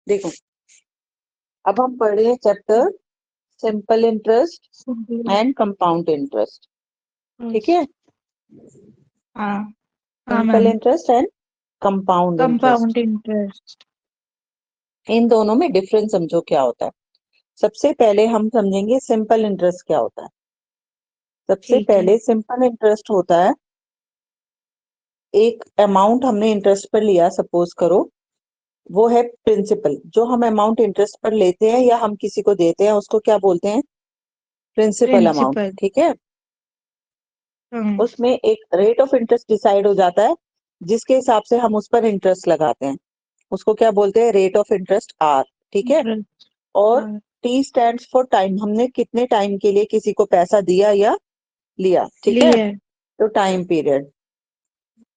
देखो, अब हम पढ़ रहे हैं chapter simple interest and compound interest. ठीक है, हाँ हाँ simple ma'am. Interest and compound compound interest, interest. इन दोनों में डिफरेंस समझो क्या होता है। सबसे पहले हम समझेंगे सिंपल इंटरेस्ट क्या होता है। सबसे ठीक है। पहले सिंपल इंटरेस्ट होता है, एक अमाउंट हमने इंटरेस्ट पर लिया, सपोज करो वो है प्रिंसिपल। जो हम अमाउंट इंटरेस्ट पर लेते हैं या हम किसी को देते हैं उसको क्या बोलते हैं? Principal amount. प्रिंसिपल। ठीक है, हाँ। उसमें एक रेट ऑफ इंटरेस्ट डिसाइड हो जाता है जिसके हिसाब से हम उस पर इंटरेस्ट लगाते हैं, उसको क्या बोलते हैं? Rate of interest R. ठीक है, इंटरेस्ट। और हाँ। टी स्टैंड्स फॉर टाइम, हमने कितने टाइम के लिए किसी को पैसा दिया या लिया। ठीक है, लिए। तो टाइम पीरियड।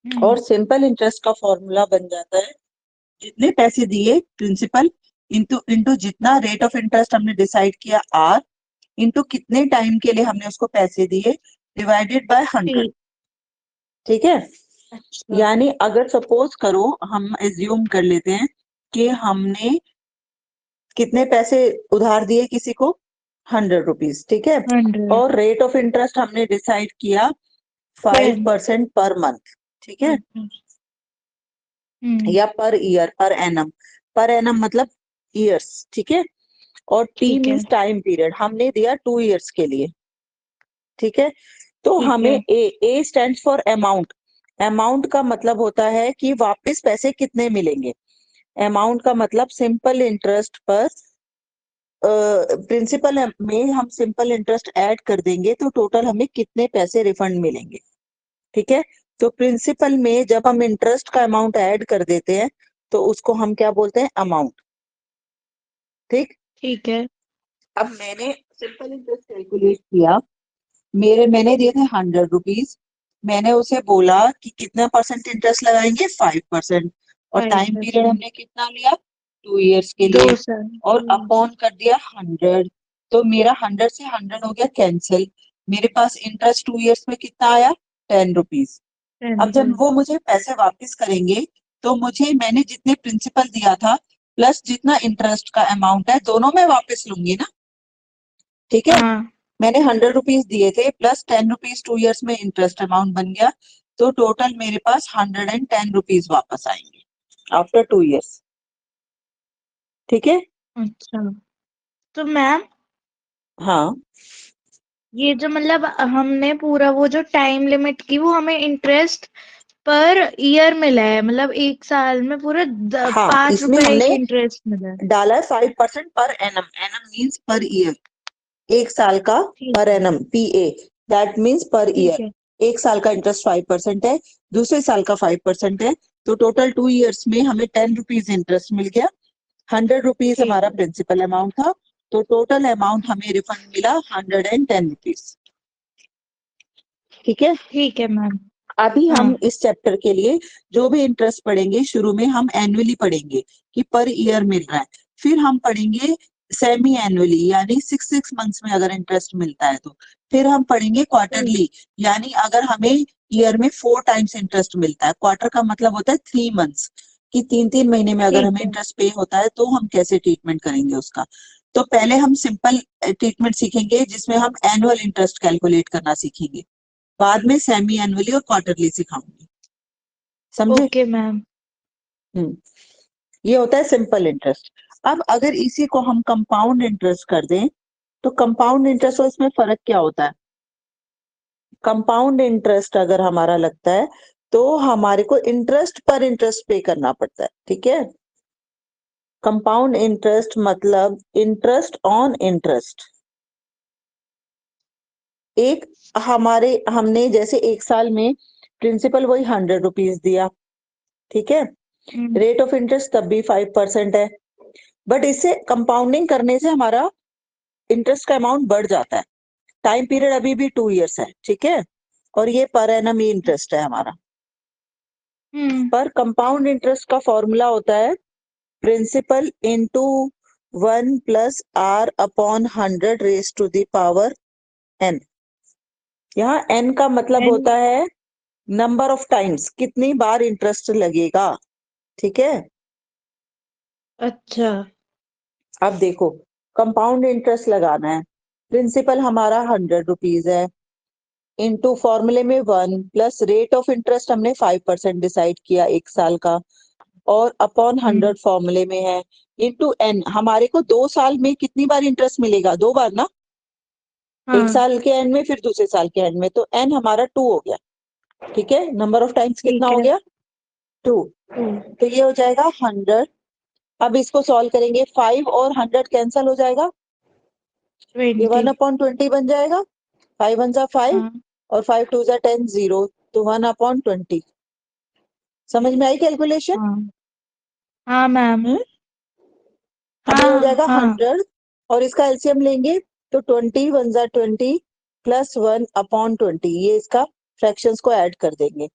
हम्म। और सिंपल इंटरेस्ट का फॉर्मूला बन जाता है, जितने पैसे दिए प्रिंसिपल इंटू इंटू जितना रेट ऑफ इंटरेस्ट हमने डिसाइड किया आर, इंटू कितने टाइम के लिए हमने उसको पैसे दिए, डिवाइडेड बाय 100। ठीक। ठीक है, अच्छा। यानी अगर सपोज करो, हम एज्यूम कर लेते हैं कि हमने कितने पैसे उधार दिए किसी को, 100 रुपीज। ठीक है, 100। और रेट ऑफ इंटरेस्ट हमने डिसाइड किया 10। 5% पर मंथ। ठीक है, हम्म। या पर ईयर, पर एनम मतलब ईयर्स। ठीक है, और टी ठीक है। मींस टाइम पीरियड, हमने दिया 2 ईयर्स के लिए। ठीक है, तो ठीक हमें है। ए स्टैंड फॉर अमाउंट। अमाउंट का मतलब होता है कि वापस पैसे कितने मिलेंगे। अमाउंट का मतलब सिंपल इंटरेस्ट पर प्रिंसिपल में हम सिंपल इंटरेस्ट ऐड कर देंगे तो टोटल हमें कितने पैसे रिफंड मिलेंगे। ठीक है, तो प्रिंसिपल में जब हम इंटरेस्ट का अमाउंट ऐड कर देते हैं तो उसको हम क्या बोलते हैं? अमाउंट। ठीक, ठीक है। अब मैंने सिंपल इंटरेस्ट कैलकुलेट किया, मैंने दिए थे 100 रुपीज। मैंने उसे बोला कि कितना परसेंट इंटरेस्ट लगाएंगे? 5%। और टाइम पीरियड 5%। हमने कितना लिया? 2 ईयर्स के दो लिए। साल। और अपॉन कर दिया 100, तो मेरा 100 से 100 हो गया कैंसिल। मेरे पास इंटरेस्ट 2 ईयर्स में कितना आया? 10 रुपीज। अब जब 10। वो मुझे पैसे वापस करेंगे तो मुझे, मैंने जितने प्रिंसिपल दिया था प्लस जितना इंटरेस्ट का अमाउंट है, दोनों में वापस लूंगी ना। ठीक है, हाँ। मैंने 100 रुपीज दिए थे प्लस 10 रुपीज 2 ईयर्स में इंटरेस्ट अमाउंट बन गया, तो टोटल मेरे पास 110 रुपीज वापस आएंगे आफ्टर 2 ईयर्स। ठीक है, अच्छा। तो मैम, हाँ ये जो मतलब हमने पूरा वो जो टाइम लिमिट की वो हमें इंटरेस्ट पर ईयर मिला है, मतलब 1 साल में पूरा हाँ, पांच इसमें रुपए हमने एक इंटरेस्ट मिला है। डाला है 5% per annum. Annum means per year, एक साल का। ठीक पर है। एनम पीए, दैट मीन्स पर ठीक ईयर। है। एक साल का इंटरेस्ट 5% है, दूसरे साल का 5% है, तो टोटल 2 ईयर्स में हमें 10 रुपीज इंटरेस्ट मिल गया। 100 रुपीज ठीक हमारा है। प्रिंसिपल अमाउंट था, तो टोटल अमाउंट हमें रिफंड मिला 110 रुपीज। ठीक है, ठीक है मैम। अभी हाँ। हम इस चैप्टर के लिए जो भी इंटरेस्ट पढ़ेंगे, शुरू में हम एनुअली पढ़ेंगे कि पर ईयर मिल रहा है। फिर हम पढ़ेंगे सेमी एनुअली, यानी 6 6 मंथ्स में अगर इंटरेस्ट मिलता है तो। फिर हम पढ़ेंगे ठीक। क्वार्टरली, यानी अगर हमें ईयर में 4 टाइम्स इंटरेस्ट मिलता है। क्वार्टर का मतलब होता है 3 मंथ्स, कि 3 3 महीने में अगर ठीक हमें है। इंटरेस्ट पे होता है तो हम कैसे ट्रीटमेंट करेंगे उसका। तो पहले हम सिंपल ट्रीटमेंट सीखेंगे जिसमें हम एनुअल इंटरेस्ट कैलकुलेट करना सीखेंगे, बाद में सेमी एनुअली और क्वार्टरली सिखाऊंगी। समझे? Okay ma'am. हम्म, ये होता है सिंपल इंटरेस्ट। अब अगर इसी को हम कंपाउंड इंटरेस्ट कर दें, तो कंपाउंड इंटरेस्ट और इसमें फर्क क्या होता है? कंपाउंड इंटरेस्ट अगर हमारा लगता है तो हमारे को इंटरेस्ट पर इंटरेस्ट पे करना पड़ता है। ठीक है, कंपाउंड इंटरेस्ट मतलब इंटरेस्ट ऑन इंटरेस्ट। एक, हमने जैसे एक साल में प्रिंसिपल वही 100 रुपीज दिया। ठीक है, हम्म। रेट ऑफ इंटरेस्ट तब भी 5% है, बट इससे कंपाउंडिंग करने से हमारा इंटरेस्ट का अमाउंट बढ़ जाता है। टाइम पीरियड अभी भी 2 ईयर्स है। ठीक है, और ये पर एनम ही इंटरेस्ट है हमारा। हम्म। पर कंपाउंड इंटरेस्ट का फॉर्मूला होता है principal into 1 + R/100 raise to the power n। यहाँ n का मतलब एंड। होता है नंबर ऑफ टाइम्स, कितनी बार इंटरेस्ट लगेगा। ठीक है, अच्छा। अब देखो, कंपाउंड इंटरेस्ट लगाना है, प्रिंसिपल हमारा 100 रुपीज है, इनटू फॉर्मूले में 1 प्लस रेट ऑफ इंटरेस्ट हमने 5% डिसाइड किया 1 साल का, और अपॉन 100 फॉर्मूले में है, इनटू एन। हमारे को 2 साल में कितनी बार इंटरेस्ट मिलेगा? 2 बार ना। एक हाँ साल के एंड में, फिर दूसरे साल के एंड में, तो एन हमारा 2 हो गया। ठीक है, नंबर ऑफ टाइम्स कितना ठीक हो है। गया? 2। 2 तो ये हो जाएगा 100। अब इसको सॉल्व करेंगे, 5 और 100 कैंसल हो जाएगा, ये 20। 1/20 बन जाएगा। 5 1 जा 5 हाँ और 5 2 जा 10, 0, तो 1/20। समझ में आई कैलकुलेशन? हाँ हाँ मैम। अब ये हो हाँ जाएगा हाँ 100 और इसका एलसीएम लेंगे, तो 20 1 जा 20 प्लस 1/20, ये इसका फ्रैक्शंस को ऐड कर देंगे,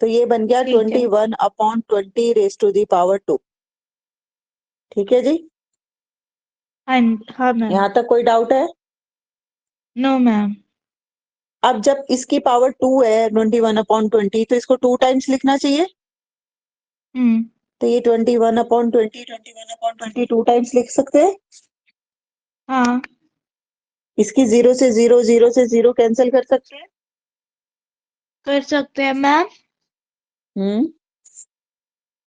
तो ये बन गया ठीक है। 21/20 रेज टू दी पावर 2। ठीक है जी, हाँ हाँ मैम। यहाँ तक कोई डाउट है? No ma'am. अब जब इसकी पावर 2 है 21/20, तो इसको 2 टाइम्स लिखना चाहिए, हम्म। तो ये 21/20 2 टाइम्स लिख सकते हैं। हाँ इसकी 0 से 0 0 से 0 कैंसिल कर सकते हैं। कर सकते हैं मैम। हम्म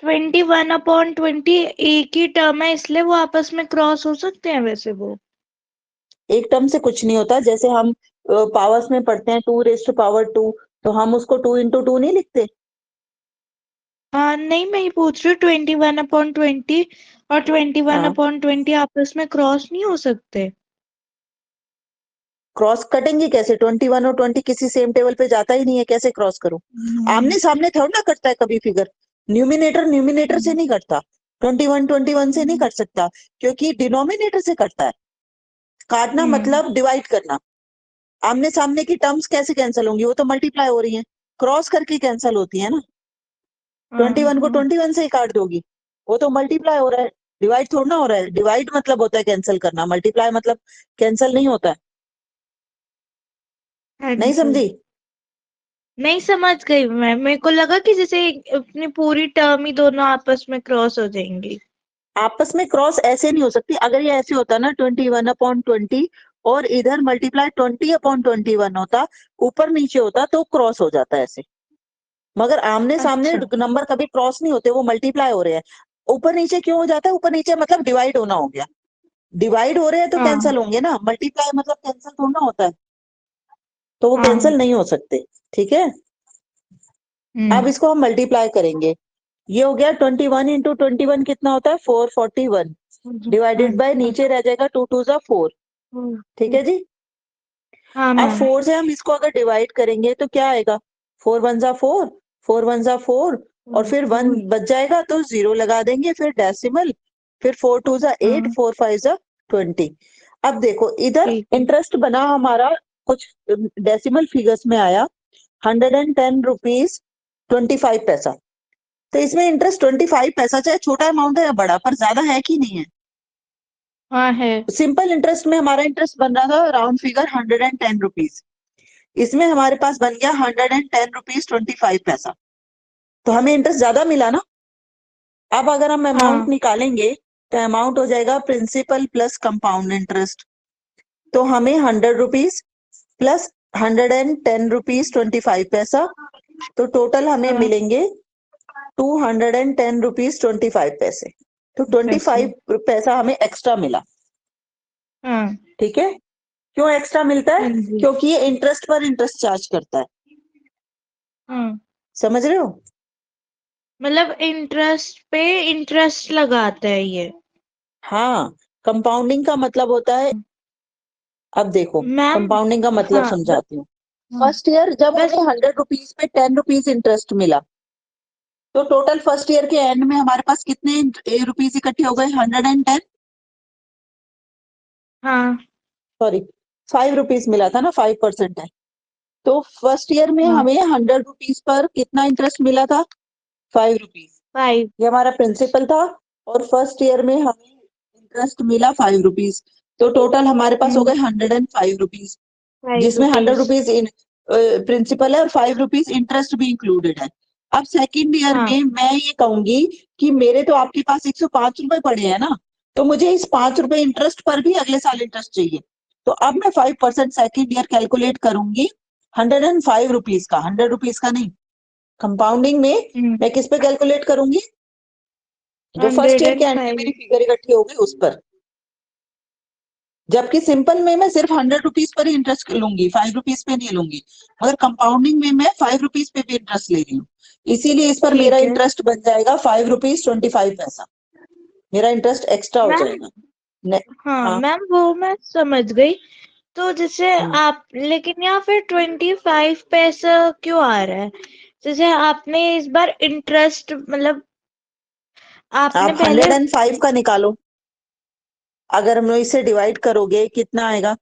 21/20 एक ही टर्म है, इसलिए वो आपस में क्रॉस हो सकते हैं वैसे वो। एक टर्म से कुछ नहीं होता, जैसे हम पावर्स में पढ़ते हैं 2 रेज टू पावर 2, तो हम उसको 2 इंटू 2 नहीं लिखते। हाँ नहीं, मैं ये पूछ रही हूँ 21/20 और 21/20 आपस में क्रॉस नहीं हो सकते। क्रॉस कटेंगे कैसे? 21 और 20 किसी सेम टेबल पे जाता ही नहीं है, कैसे क्रॉस करूं? हम्म, आमने सामने थोड़ा ना कटता है कभी फिगर, न्यूमिनेटर न्यूमिनेटर से हम्म, नहीं कटता, 21 से नहीं हम्म, कट सकता, क्योंकि डिनोमिनेटर से कटता है। काटना हम्म, मतलब डिवाइड करना। आमने सामने की टर्म्स कैसे कैंसिल होंगी? वो तो मल्टीप्लाई हो रही है, क्रॉस करके कैंसिल होती है ना। हाँ 21 को हाँ 21 से ही काट दोगी, वो तो मल्टीप्लाई हो रहा है, डिवाइड थोड़ा ना हो रहा है। डिवाइड मतलब होता है कैंसिल करना, मल्टीप्लाई मतलब कैंसिल नहीं होता है। हाँ नहीं जी। समझी? नहीं समझ गई मैं, मेरे को लगा कि जैसे अपनी पूरी टर्म ही दोनों आपस में क्रॉस हो जाएंगी। आपस में क्रॉस ऐसे नहीं हो सकती। अगर ये ऐसे होता ना 21/20 और इधर मल्टीप्लाई 20/21 होता, ऊपर नीचे होता, तो क्रॉस हो जाता है ऐसे। मगर आमने सामने अच्छा। नंबर कभी क्रॉस नहीं होते, वो मल्टीप्लाई हो रहे हैं। ऊपर नीचे क्यों हो जाता है? ऊपर नीचे मतलब डिवाइड होना हो गया, डिवाइड हो रहे हैं तो हाँ कैंसिल होंगे ना, मल्टीप्लाई मतलब कैंसिल थोड़ा होता है, तो वो हाँ। कैंसिल नहीं हो सकते। ठीक है, अब हम्म। इसको हम मल्टीप्लाई करेंगे, ये हो गया 21 इंटू 21 कितना होता है? 441, डिवाइडेड बाय नीचे रह जाएगा 2 2 जा 4। ठीक है जी, हाँ अब मैम। 4 से हम इसको अगर डिवाइड करेंगे तो क्या आएगा? 4 1 जा 4, 4 1 जा 4, और फिर 1 बच जाएगा तो 0 लगा देंगे, फिर डेसिमल, फिर 4 2 जा 8, हाँ 4 5 जा 20। अब देखो इधर ठीक है। इंटरेस्ट बना हमारा, कुछ डेसिमल फिगर्स में आया 110 रुपीज 25 पैसा, तो इसमें इंटरेस्ट 25 पैसा, चाहे छोटा अमाउंट है या बड़ा, पर ज्यादा है कि नहीं है? हाँ है। सिंपल इंटरेस्ट में हमारा इंटरेस्ट बन रहा था राउंड फिगर 110 रुपीज, इसमें हमारे पास बन गया 110 रुपीज 25 पैसा, तो हमें इंटरेस्ट ज्यादा मिला ना। अब अगर हम अमाउंट हाँ निकालेंगे, तो अमाउंट हो जाएगा प्रिंसिपल प्लस कंपाउंड इंटरेस्ट, तो हमें 100 रुपीज प्लस 110 रुपीज 25 पैसा, तो टोटल हमें हाँ। मिलेंगे 210 रुपीज 25 पैसे। तो पैसे। 25 पैसा हमें एक्स्ट्रा मिला। हाँ ठीक है, क्यों एक्स्ट्रा मिलता है? हाँ जी। क्योंकि ये इंटरेस्ट पर इंटरेस्ट चार्ज करता है। हाँ समझ रहे हो? मतलब इंटरेस्ट पे इंटरेस्ट लगाता है ये। हाँ, कंपाउंडिंग का मतलब होता है, अब देखो मैम। कंपाउंडिंग का मतलब हाँ समझाती हूँ। हाँ, फर्स्ट ईयर जब बस। हमें 100 रुपीज पे 10 रुपीज इंटरेस्ट मिला, तो टोटल फर्स्ट ईयर के एंड में हमारे पास कितने रुपीज इकट्ठे हो गए? 110, हाँ सॉरी 5 रुपीज मिला था ना, 5% है। तो फर्स्ट ईयर में हाँ। हमें 100 रुपीज पर कितना इंटरेस्ट मिला था? 5 रुपीज, 5। ये हमारा प्रिंसिपल था, और फर्स्ट ईयर में हमें इंटरेस्ट मिला 5 रुपीज, तो टोटल हमारे पास हो गए 105 रुपीज, 5 जिसमें hundred rupees. Rupees in principle है और 5 रुपीज इंटरेस्ट भी इंक्लूडेड है। अब सेकंड ईयर हाँ। में मैं ये कहूंगी कि मेरे तो आपके पास 105 रुपए पड़े हैं ना, तो मुझे इस 5 रुपए इंटरेस्ट पर भी अगले साल इंटरेस्ट चाहिए। तो अब मैं 5% सेकंड ईयर कैलकुलेट करूंगी 105 रुपीज का, 100 रुपीज का नहीं। कंपाउंडिंग में मैं किस पे कैलकुलेट करूंगी? जो फर्स्ट ईयर के एंड में 105। मेरी फिगर इकट्ठी होगी उस पर। जबकि सिंपल में मैं सिर्फ 100 रुपीज पर ही इंटरेस्ट लूंगी, 5 रुपीज पे नहीं लूंगी। मगर कंपाउंडिंग में मैं 5 रुपीज पे भी इंटरेस्ट ले रही हूँ, इसीलिए इस पर मेरा ठीक है इंटरेस्ट बन जाएगा 5 रुपीज 25 पैसा। मेरा इंटरेस्ट एक्स्ट्रा हो मैम। जाएगा। हाँ हाँ। मैम, वो मैं समझ गई। तो जैसे हम्म। आप, लेकिन यहाँ फिर 25 पैसा क्यों आ रहा है? जैसे आपने इस बार इंटरेस्ट, मतलब आपने आप पहले 105 का निकालो, अगर हम इसे डिवाइड करोगे कितना आएगा?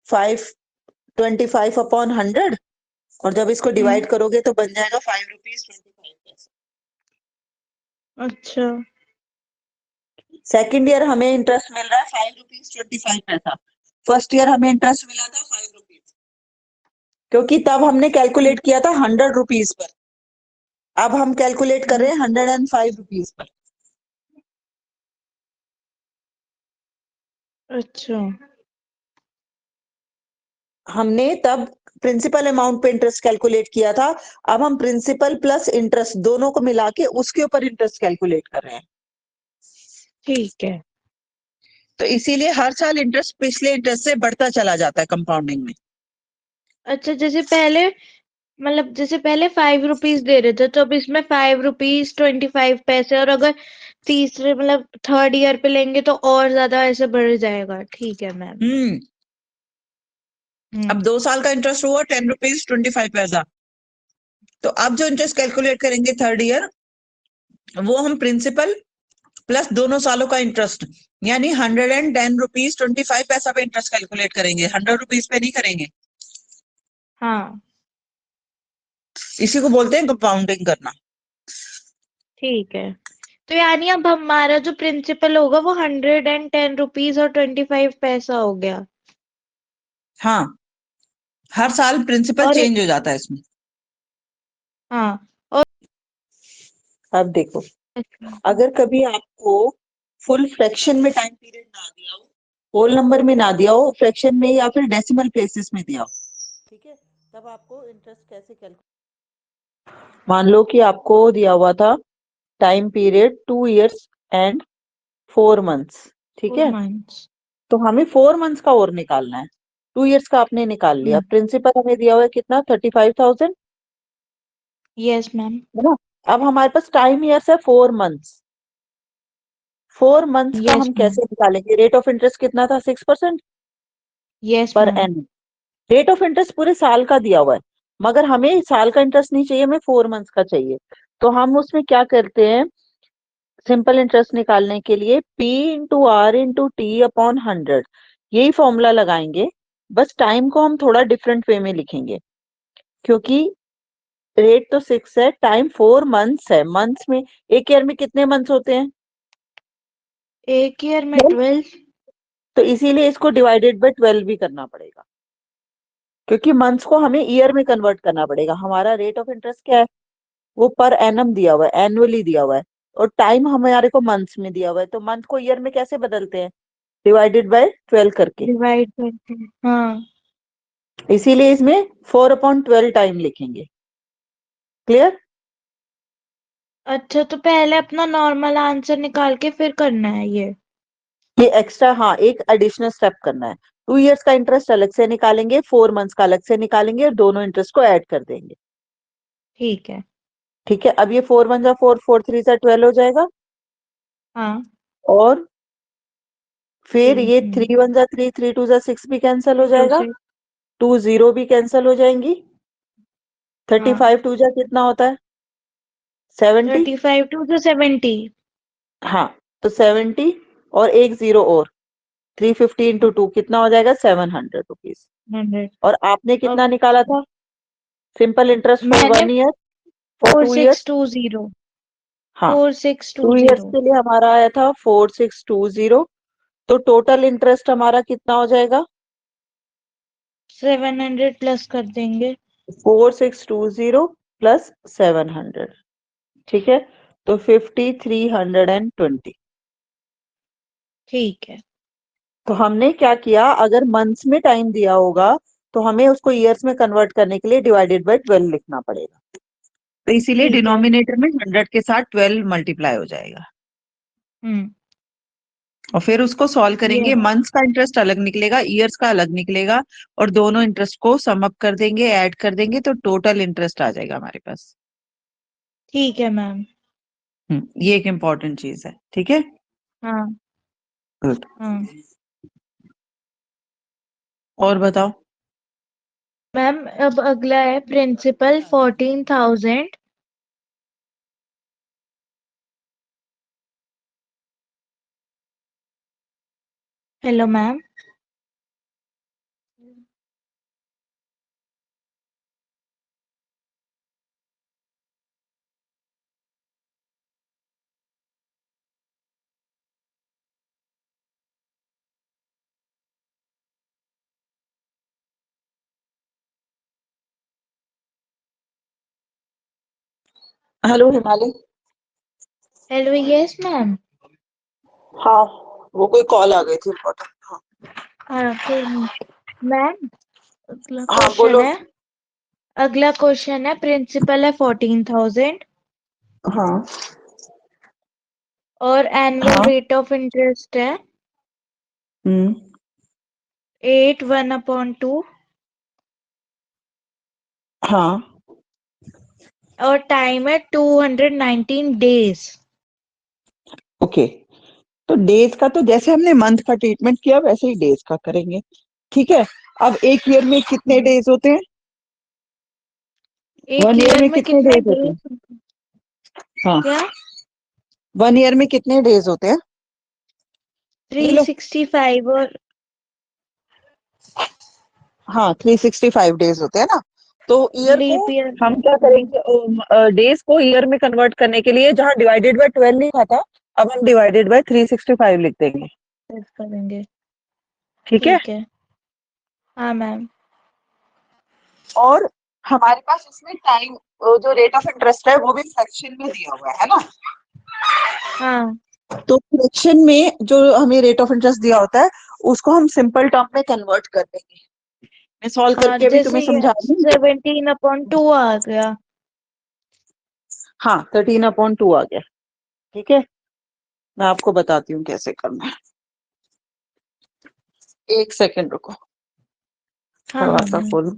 525/100। और जब इसको डिवाइड करोगे तो बन जाएगा 5 रुपीज 25 पैसा। अच्छा। सेकेंड ईयर हमें इंटरेस्ट मिल रहा है 5 रुपीज 25 पैसा। फर्स्ट ईयर हमें इंटरेस्ट मिला था 5 रुपीज, क्योंकि तब हमने कैलकुलेट किया था 100 रुपीज पर। अब हम कैलकुलेट कर रहे हैं 105 रुपीज पर। अच्छा। हमने तब प्रिंसिपल अमाउंट पे इंटरेस्ट कैलकुलेट किया था, अब हम प्रिंसिपल प्लस इंटरेस्ट दोनों को मिला के उसके ऊपर इंटरेस्ट कैलकुलेट कर रहे हैं। ठीक है। तो इसीलिए हर साल इंटरेस्ट पिछले इंटरेस्ट से बढ़ता चला जाता है कंपाउंडिंग में। अच्छा, जैसे पहले, मतलब जैसे पहले 5 रुपीज दे रहे थे, तो अब इसमें 5 रुपीज 25 पैसे, और अगर तीसरे मतलब थर्ड ईयर पे लेंगे तो और ज्यादा ऐसे बढ़ जाएगा। ठीक है मैम। हम्म। अब 2 साल का इंटरेस्ट हुआ 10 रुपीज 25 पैसा। तो अब जो इंटरेस्ट कैलकुलेट करेंगे थर्ड ईयर, वो हम प्रिंसिपल प्लस दोनों सालों का इंटरेस्ट, यानी 110 रुपीज 25 पैसा पे इंटरेस्ट कैलकुलेट करेंगे, 100 रुपीज पे नहीं करेंगे। हाँ। इसी को बोलते हैं कंपाउंडिंग करना। ठीक है। तो यानी अब हमारा जो प्रिंसिपल होगा वो 110 रुपीज और 25 पैसा हो गया। हाँ, हर साल प्रिंसिपल और चेंज हो जाता है इसमें। हाँ। और अब देखो, अगर कभी आपको फुल फ्रैक्शन में टाइम पीरियड ना दिया हो, होल नंबर में ना दिया हो, फ्रैक्शन में या फिर डेसिमल प्लेसेस में दिया हो, ठीक है, तब आपको इंटरेस्ट कैसे कैलकुलेट? मान लो कि आपको दिया हुआ था time period 2 years and 4 months, ठीक 4 है, मंथ्स। तो हमें 4 months का और निकालना है। 2 years का आपने निकाल लिया, प्रिंसिपल हमें दिया हुआ है कितना? 35,000, यस मैम। है ना। अब हमारे पास टाइम ईयर्स है 4 months। 4 months का यस हम मैम। कैसे निकालेंगे? रेट ऑफ इंटरेस्ट कितना था? 6% यस पर ma'am. N. Rate of interest पूरे साल का दिया हुआ है, मगर हमें साल का इंटरेस्ट नहीं चाहिए, हमें 4 months का चाहिए। तो हम उसमें क्या करते हैं? सिंपल इंटरेस्ट निकालने के लिए P/R/T/100, यही फॉर्मूला लगाएंगे। बस टाइम को हम थोड़ा डिफरेंट वे में लिखेंगे, क्योंकि रेट तो 6 है, टाइम 4 months है। मंथ्स में एक ईयर में कितने मंथ्स होते हैं? एक ईयर में 12। 12। तो इसीलिए इसको डिवाइडेड बाय 12 भी करना पड़ेगा, क्योंकि मंथ्स को हमें ईयर में कन्वर्ट करना पड़ेगा। हमारा रेट ऑफ इंटरेस्ट क्या है? वो पर एनम दिया हुआ है, एनुअली दिया हुआ है, और टाइम हमारे को मंथ्स में दिया हुआ है। तो मंथ को ईयर में कैसे बदलते हैं? डिवाइडेड बाय 12 करके। डिवाइड करके। हाँ। इसीलिए इसमें 4/12 टाइम लिखेंगे। क्लियर? अच्छा, तो पहले अपना नॉर्मल आंसर निकाल के फिर करना है ये? ये एक्स्ट्रा, हाँ, एक एडिशनल स्टेप करना है। 2 years का इंटरेस्ट अलग से निकालेंगे, 4 months का अलग से निकालेंगे, और दोनों इंटरेस्ट को ऐड कर देंगे। ठीक है। ठीक है, अब ये 4 1 4, 4 3 12 हो जाएगा। हाँ। और फिर ये हम्म। 3 1 3, 3 2 6 भी कैंसिल हो 3 2 जाएगा। 6। 2 0 भी कैंसिल हो जाएंगी। थर्टी हाँ। फाइव टू जा कितना होता है? 70। 35 2 70। हाँ, तो 70 और एक 0 और 350 × 2 कितना हो जाएगा? 700 रुपीज। 100। और आपने और कितना निकाला था? सिंपल इंटरेस्ट फॉर मैंने 1 year, for four 2 years। Six two zero हाँ, 2 years 4620। के लिए हमारा आया था 4620। तो टोटल इंटरेस्ट हमारा कितना हो जाएगा? 700 प्लस कर देंगे। 4620 प्लस 700। ठीक है, तो 5320। ठीक है। तो हमने क्या किया, अगर मंथ्स में टाइम दिया होगा तो हमें उसको ईयर्स में कन्वर्ट करने के लिए डिवाइडेड बाय 12 लिखना पड़ेगा। तो इसीलिए ठीक है। डिनोमिनेटर में 100 के साथ 12 मल्टीप्लाई हो जाएगा। हम्म। और फिर उसको सॉल्व ये करेंगे, मंथ्स का इंटरेस्ट अलग निकलेगा, ईयर्स का अलग निकलेगा, और दोनों इंटरेस्ट को सम अप कर देंगे, ऐड कर देंगे, तो टोटल इंटरेस्ट आ जाएगा हमारे पास। ठीक है मैम। ये एक इम्पॉर्टेंट चीज है, ठीक है। हाँ। गुड। हाँ और बताओ। मैम, अब अगला है principal 14,000। Hello ma'am. Hello Himalaya. Hello, yes ma'am. हाँ, वो कोई कॉल आ गई थी इम्पोर्टेंट। हाँ। हाँ कोई नहीं। मैम, अगला हाँ क्वेश्चन बोलो। है। अगला क्वेश्चन है, प्रिंसिपल है 14,000 हाँ। और एनुअल हाँ। रेट ऑफ इंटरेस्ट है हम्म। 8 1/2 हाँ। और टाइम है 219 डेज। ओके, तो डेज का तो जैसे हमने मंथ का ट्रीटमेंट किया वैसे ही डेज का करेंगे। ठीक है। अब एक ईयर में कितने डेज होते हैं? एक 1 ईयर ईयर में में कितने कितने डेज होते हैं? डेज? हाँ, क्या? 1 ईयर में कितने डेज होते हैं? थ्री ले लो। सिक्सटी फाइव और हाँ, 365 डेज होते हैं ना। तो ईयर को लीप ईयर हम में क्या करेंगे, डेज को ईयर में कन्वर्ट करने के लिए जहाँ डिवाइडेड बाय 12 लिखा था, अब हम डिवाइडेड बाय 365 लिख देंगे। करेंगे। ठीक है। ठीक है। हाँ मैम। और हमारे पास इसमें टाइम, जो रेट ऑफ इंटरेस्ट है वो भी फ्रैक्शन में दिया हुआ है ना। हाँ। तो फ्रैक्शन में जो हमें रेट ऑफ इंटरेस्ट दिया होता है उसको हम सिंपल टर्म में कन्वर्ट कर देंगे। मैं सॉल्व हाँ, करके अभी जैसे तुम्हें ये समझा दूँ। 17/2 आ गया। हाँ, 13/2 आ गया। ठीक है, मैं आपको बताती हूँ कैसे करना है। एक सेकंड रुको, हाँ हाँ दरवाजा मैम। खोलूं।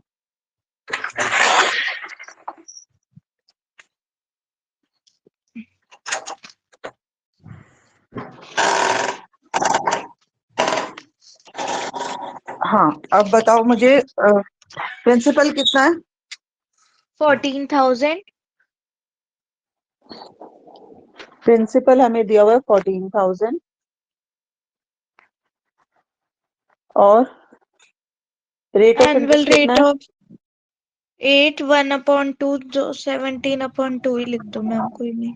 हाँ, अब बताओ मुझे, प्रिंसिपल कितना है? 14,000 प्रिंसिपल हमें दिया हुआ है 14,000, और रेट ऑफ एनुअल इंटरेस्ट कितना रेट है? ऑफ 8 1/2, जो 17/2 ही लिख दो मैम, कोई नहीं।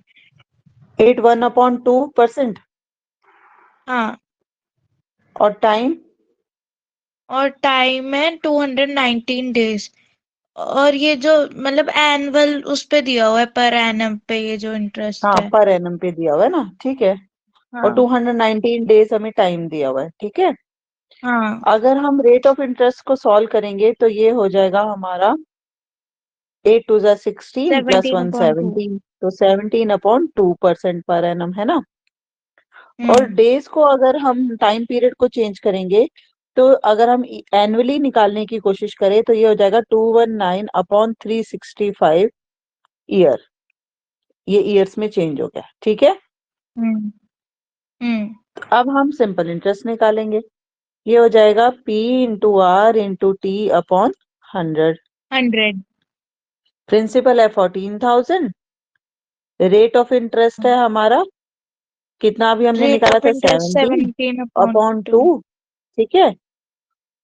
8 1/2%। हाँ, और टाइम? और टाइम है 219 डेज। और ये जो मतलब एनुअल उस पे दिया हुआ है, पर एनम पे ये जो इंटरेस्ट हाँ, है। पर एनम पे दिया हुआ है ना, ठीक है। और हाँ। 219 डेज हमें टाइम दिया हुआ है, ठीक है। हाँ, अगर हम रेट ऑफ इंटरेस्ट को सॉल्व करेंगे तो ये हो जाएगा हमारा 8 2 16 प्लस 1 17/2। 17, तो 17/2% पर एनम है ना। और हम्म। डेज को अगर हम टाइम पीरियड को चेंज करेंगे, तो अगर हम एनुअली निकालने की कोशिश करें तो ये हो जाएगा 219/365 ईयर। ये ईयर्स में चेंज हो गया, ठीक है। हम्म। हम्म। अब हम सिंपल इंटरेस्ट निकालेंगे। ये हो जाएगा P/R/T/100। 100। प्रिंसिपल है 14,000, रेट ऑफ इंटरेस्ट है हमारा कितना, अभी हमने रेट निकाला ऑफ था इंटरेस्ट 17 17 अपॉन अपॉन टू 2। ठीक है,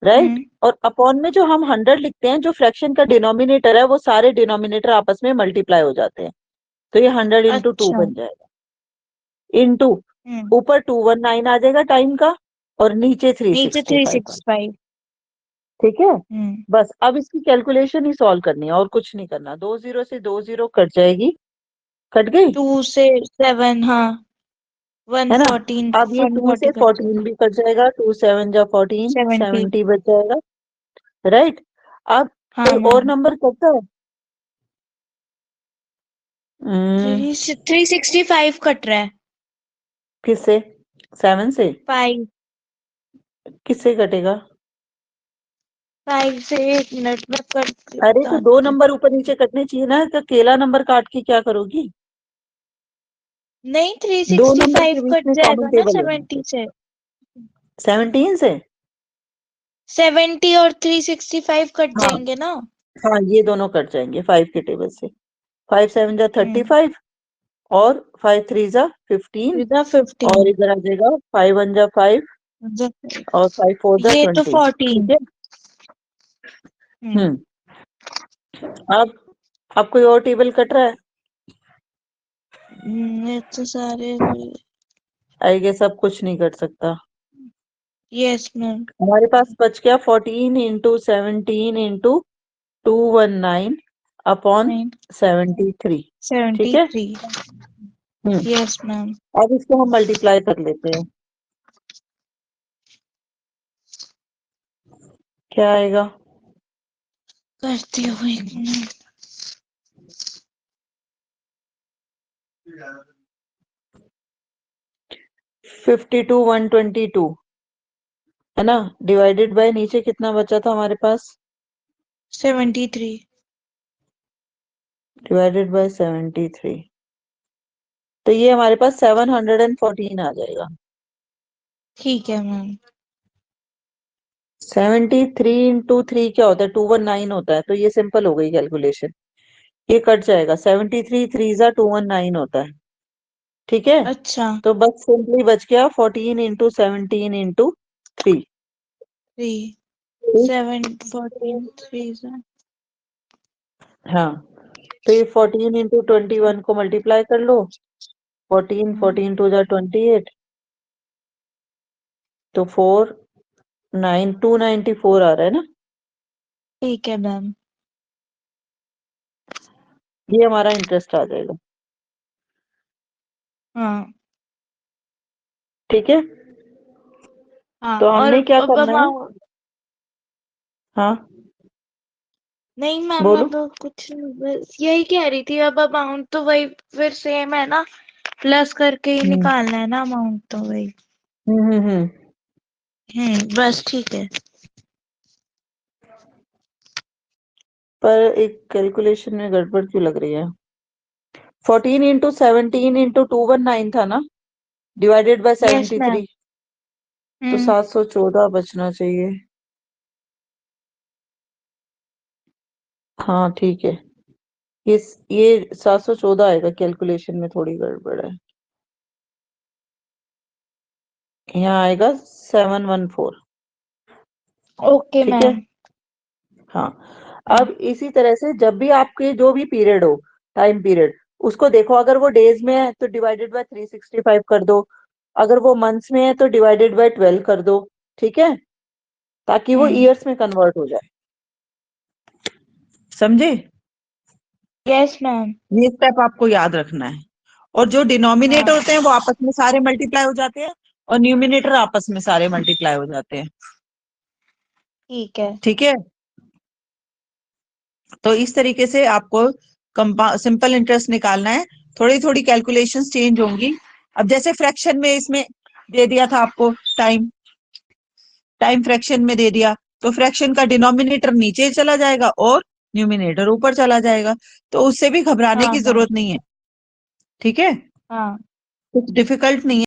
राइट। हम्म। और अपॉन में जो हम 100 लिखते हैं, जो फ्रैक्शन का डिनोमिनेटर है वो सारे डिनोमिनेटर आपस में मल्टीप्लाई हो जाते हैं। तो ये 100 × 2 अच्छा। बन जाएगा, इंटू हम्म। ऊपर 219 आ जाएगा टाइम का, और नीचे नीचे थ्री 365। सिक्स फाइव ठीक है। हम्म। बस अब इसकी कैलकुलेशन ही सॉल्व करनी है और कुछ नहीं करना। 2 0 से 2 0 कट जाएगी, कट गई 2 से 7, हाँ, है ना। 114, अब ये 2 से 140 कट 14 जाएगा, भी कट जाएगा, 2 7 जा 14, 70। 70 बच जाएगा, राइट। अब हाँ कोई और मैम, नंबर करता है? हम्म, 365 कट रहा है। किससे? 7 से? 5, किससे कटेगा? 5 से 1 मिनट में कर अरे तो दो बताती हूँ। नंबर ऊपर नीचे कटने चाहिए ना, तो अकेला नंबर काट के क्या करोगी? नहीं, दो नंबर 365 के बीच कट में कॉमन जाएगा ना टेबल है। 70 से। 17 से? 70 और 365 कट हाँ जाएंगे ना। हाँ, ये दोनों कट जाएंगे 5 के टेबल से। 5 7 जा हम्म, 35, और 5 3 जा 15, सीधा और 15, इधर आ जाएगा 5 1 जा 5, और 5 4 जा ये तो 20। ठीक 14। है। हम्म, हम्म। अब कोई और टेबल कट रहा है? ये तो सारे। आई गेस अब कुछ नहीं कट सकता। Yes ma'am. हमारे पास बच गया 14 इंटू 17 इंटू 219 अपॉन 73। ठीक है। 73। हम्म। Yes ma'am. अब इसको हम मल्टीप्लाई कर लेते हैं, क्या आएगा? करती हूँ 1 मिनट। 52 122 है ना, डिवाइडेड बाय नीचे कितना बचा था हमारे पास? 73। डिवाइडेड बाय 73, तो ये हमारे पास 714 आ जाएगा। ठीक है मैम। 73 इंटू 3 क्या होता है? 219 होता है, तो ये सिंपल हो गई कैलकुलेशन। ये कट जाएगा, 73 3 जा 219 होता है। ठीक है। अच्छा। तो बस सिंपली बच गया 14 इंटू 17 इंटू 3। 3 7 14 3 से। हाँ, तो ये 14 इंटू 21 को मल्टीप्लाई कर लो। 14 14 टू जा 28, तो 294 आ रहा है ना। ठीक है मैम। ये हमारा इंटरेस्ट आ जाएगा। हाँ ठीक है। हाँ, तो और हमने क्या अब करना है? अमाउंट। हाँ, नहीं मैम, बोलो। अब कुछ नहीं, बस यही कह रही थी। अब अमाउंट तो वही फिर सेम है ना, प्लस करके ही हम्म निकालना है ना, अमाउंट तो वही। हम्म। बस ठीक है। पर एक कैलकुलेशन में गड़बड़ क्यों लग रही है? 14 इंटू 17 इंटू 219 था ना, डिवाइडेड बाय यस मैम। 73, तो हम्म 714 बचना चाहिए। हाँ ठीक है। ये ये 714 आएगा, कैलकुलेशन में थोड़ी गड़बड़ है। यहाँ आएगा 714। ओके ठीक है। मैम। हाँ। अब इसी तरह से जब भी आपके जो भी पीरियड हो, टाइम पीरियड, उसको देखो, अगर वो डेज में है तो डिवाइडेड बाय 365 कर दो, अगर वो मंथ्स में है तो डिवाइडेड बाय 12 कर दो। ठीक है, ताकि वो हम्म ईयर्स में कन्वर्ट हो जाए। समझे? Yes ma'am. ये स्टेप आपको याद रखना है। और जो डिनोमिनेटर हाँ होते हैं वो आपस में सारे मल्टीप्लाई हो जाते हैं, और न्यूमिनेटर आपस में सारे मल्टीप्लाई हो जाते हैं। ठीक है। ठीक है। तो इस तरीके से आपको सिंपल इंटरेस्ट निकालना है। थोड़ी थोड़ी कैलकुलेशंस चेंज होंगी। अब जैसे फ्रैक्शन में इसमें दे दिया था आपको, टाइम टाइम फ्रैक्शन में दे दिया, तो फ्रैक्शन का डिनोमिनेटर नीचे चला जाएगा और न्यूमिनेटर ऊपर चला जाएगा, तो उससे भी घबराने हाँ की मैम। जरूरत नहीं है। ठीक है। हाँ कुछ डिफिकल्ट नहीं है।